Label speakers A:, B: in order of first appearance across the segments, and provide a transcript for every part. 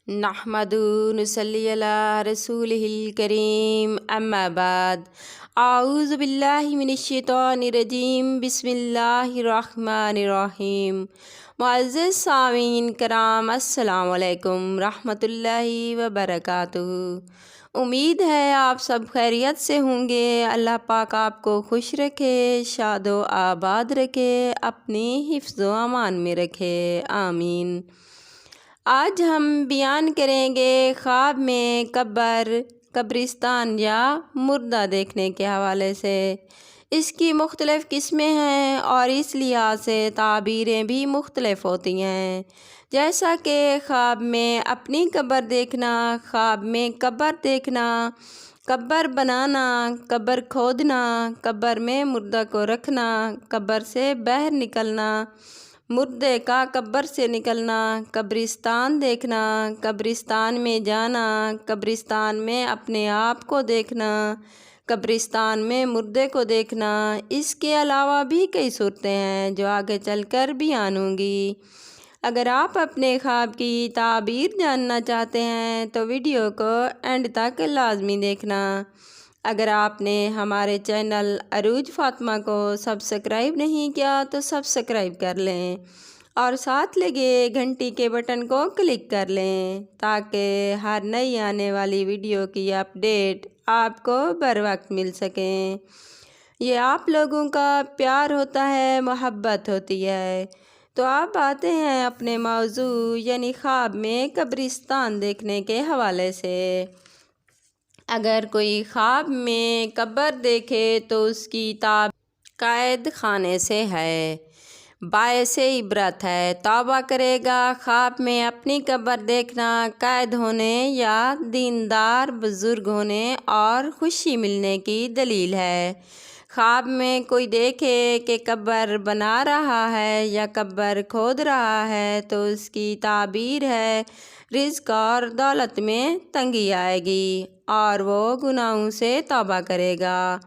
A: نحمدہ نصلی علی رسولہ الکریم اما بعد اعوذ باللہ من الشیطان الرجیم بسم اللہ الرحمن الرحیم۔ معزز سامعین کرام، السلام علیکم رحمۃ اللہ وبرکاتہ۔ امید ہے آپ سب خیریت سے ہوں گے۔ اللہ پاک آپ کو خوش رکھے، شاد و آباد رکھے، اپنی حفظ و امان میں رکھے، آمین۔ آج ہم بیان کریں گے خواب میں قبرستان یا مردہ دیکھنے کے حوالے سے۔ اس کی مختلف قسمیں ہیں اور اس لحاظ سے تعبیریں بھی مختلف ہوتی ہیں، جیسا کہ خواب میں اپنی قبر دیکھنا، خواب میں قبر دیکھنا، قبر بنانا، قبر کھودنا، قبر میں مردہ کو رکھنا، قبر سے باہر نکلنا، مردے کا قبر سے نکلنا، قبرستان دیکھنا، قبرستان میں جانا، قبرستان میں اپنے آپ کو دیکھنا، قبرستان میں مردے کو دیکھنا۔ اس کے علاوہ بھی کئی صورتیں ہیں جو آگے چل کر بیان ہوں گی۔ اگر آپ اپنے خواب کی تعبیر جاننا چاہتے ہیں تو ویڈیو کو اینڈ تک لازمی دیکھنا۔ اگر آپ نے ہمارے چینل عروج فاطمہ کو سبسکرائب نہیں کیا تو سبسکرائب کر لیں اور ساتھ لگے گھنٹی کے بٹن کو کلک کر لیں تاکہ ہر نئی آنے والی ویڈیو کی اپڈیٹ آپ کو بر وقت مل سکیں۔ یہ آپ لوگوں کا پیار ہوتا ہے، محبت ہوتی ہے۔ تو آپ آتے ہیں اپنے موضوع یعنی خواب میں قبرستان دیکھنے کے حوالے سے۔ اگر کوئی خواب میں قبر دیکھے تو اس کی تعبیر قید خانے سے ہے، باعث عبرت ہے، توبہ کرے گا۔ خواب میں اپنی قبر دیکھنا قید ہونے یا دیندار بزرگ ہونے اور خوشی ملنے کی دلیل ہے۔ خواب میں کوئی دیکھے کہ قبر بنا رہا ہے یا قبر کھود رہا ہے تو اس کی تعبیر ہے رزق اور دولت میں تنگی آئے گی اور وہ گناہوں سے توبہ کرے گا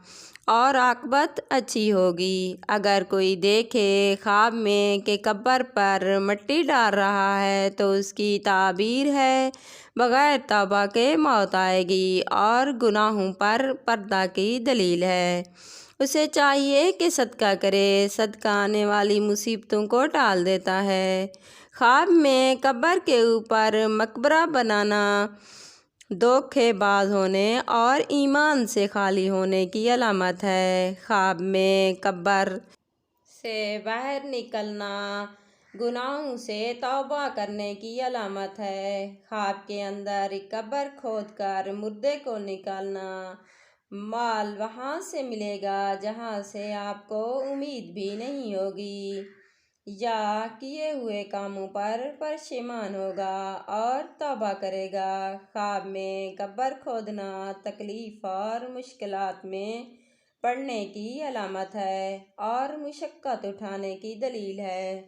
A: اور عاقبت اچھی ہوگی۔ اگر کوئی دیکھے خواب میں کہ قبر پر مٹی ڈال رہا ہے تو اس کی تعبیر ہے بغیر توبہ کے موت آئے گی اور گناہوں پر پردہ کی دلیل ہے۔ اسے چاہیے کہ صدقہ کرے، صدقہ آنے والی مصیبتوں کو ٹال دیتا ہے۔ خواب میں قبر کے اوپر مقبرہ بنانا دھوکے باز ہونے اور ایمان سے خالی ہونے کی علامت ہے۔ خواب میں قبر سے باہر نکلنا گناہوں سے توبہ کرنے کی علامت ہے۔ خواب کے اندر قبر کھود کر مردے کو نکالنا، مال وہاں سے ملے گا جہاں سے آپ کو امید بھی نہیں ہوگی، یا کیے ہوئے کاموں پر پشیمان ہوگا اور توبہ کرے گا۔ خواب میں قبر کھودنا تکلیف اور مشکلات میں پڑنے کی علامت ہے اور مشقت اٹھانے کی دلیل ہے۔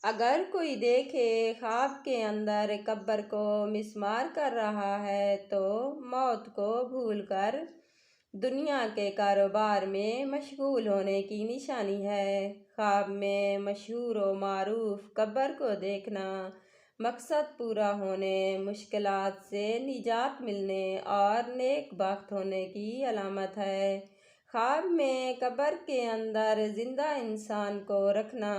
A: اگر کوئی دیکھے خواب کے اندر قبر کو مسمار کر رہا ہے تو موت کو بھول کر دنیا کے کاروبار میں مشغول ہونے کی نشانی ہے۔ خواب میں مشہور و معروف قبر کو دیکھنا مقصد پورا ہونے، مشکلات سے نجات ملنے اور نیک بخت ہونے کی علامت ہے۔ خواب میں قبر کے اندر زندہ انسان کو رکھنا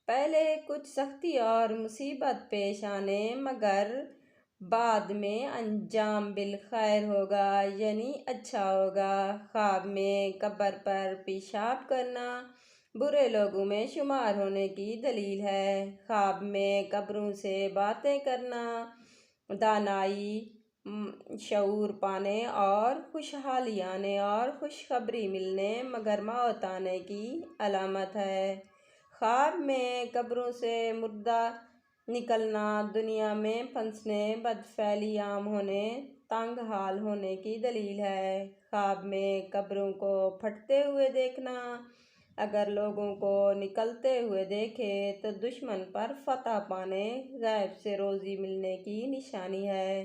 A: پہلے کچھ سختی اور مصیبت پیش آنے مگر بعد میں انجام بالخیر ہوگا یعنی اچھا ہوگا۔ خواب میں قبر پر پیشاب کرنا برے لوگوں میں شمار ہونے کی دلیل ہے۔ خواب میں قبروں سے باتیں کرنا دانائی، شعور پانے اور خوشحالی آنے اور خوشخبری ملنے مگر موت آنے کی علامت ہے۔ خواب میں قبروں سے مردہ نکلنا دنیا میں پھنسنے، بدفعلی عام ہونے، تنگ حال ہونے کی دلیل ہے۔ خواب میں قبروں کو پھٹتے ہوئے دیکھنا اگر لوگوں کو نکلتے ہوئے دیکھے تو دشمن پر فتح پانے، غیب سے روزی ملنے کی نشانی ہے۔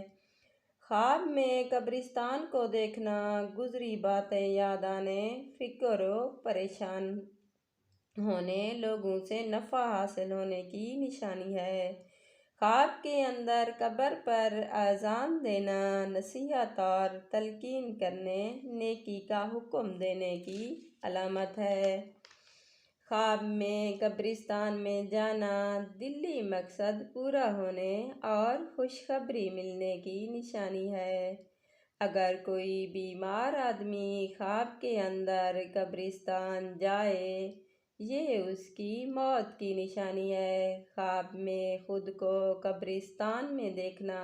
A: خواب میں قبرستان کو دیکھنا گزری باتیں یاد آنے، فکر و پریشان ہونے، لوگوں سے نفع حاصل ہونے کی نشانی ہے۔ خواب کے اندر قبر پر اذان دینا نصیحت اور تلقین کرنے نیکی کا حکم دینے کی علامت ہے۔ خواب میں قبرستان میں جانا دلی مقصد پورا ہونے اور خوشخبری ملنے کی نشانی ہے۔ اگر کوئی بیمار آدمی خواب کے اندر قبرستان جائے، یہ اس کی موت کی نشانی ہے۔ خواب میں خود کو قبرستان میں دیکھنا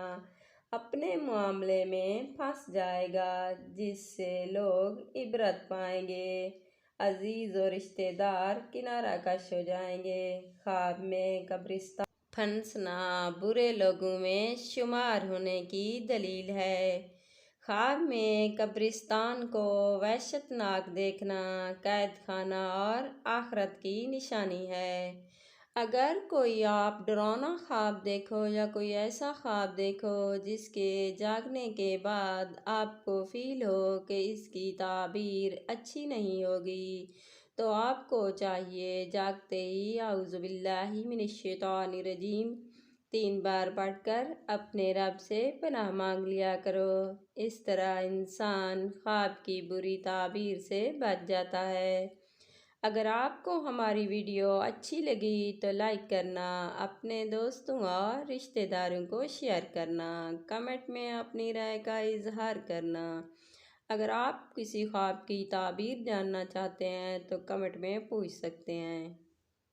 A: اپنے معاملے میں پھنس جائے گا، جس سے لوگ عبرت پائیں گے، عزیز و رشتہ دار کنارہ کش ہو جائیں گے۔ خواب میں قبرستان پھنسنا برے لوگوں میں شمار ہونے کی دلیل ہے۔ خواب میں قبرستان کو وحشت ناک دیکھنا قید خانہ اور آخرت کی نشانی ہے۔ اگر کوئی آپ ڈراؤنا خواب دیکھو یا کوئی ایسا خواب دیکھو جس کے جاگنے کے بعد آپ کو فیل ہو کہ اس کی تعبیر اچھی نہیں ہوگی، تو آپ کو چاہیے جاگتے ہی اعوذ باللہ من الشیطان الرجیم 3 بار پڑھ کر اپنے رب سے پناہ مانگ لیا کرو۔ اس طرح انسان خواب کی بری تعبیر سے بچ جاتا ہے۔ اگر آپ کو ہماری ویڈیو اچھی لگی تو لائک کرنا، اپنے دوستوں اور رشتہ داروں کو شیئر کرنا، کمنٹ میں اپنی رائے کا اظہار کرنا۔ اگر آپ کسی خواب کی تعبیر جاننا چاہتے ہیں تو کمنٹ میں پوچھ سکتے ہیں۔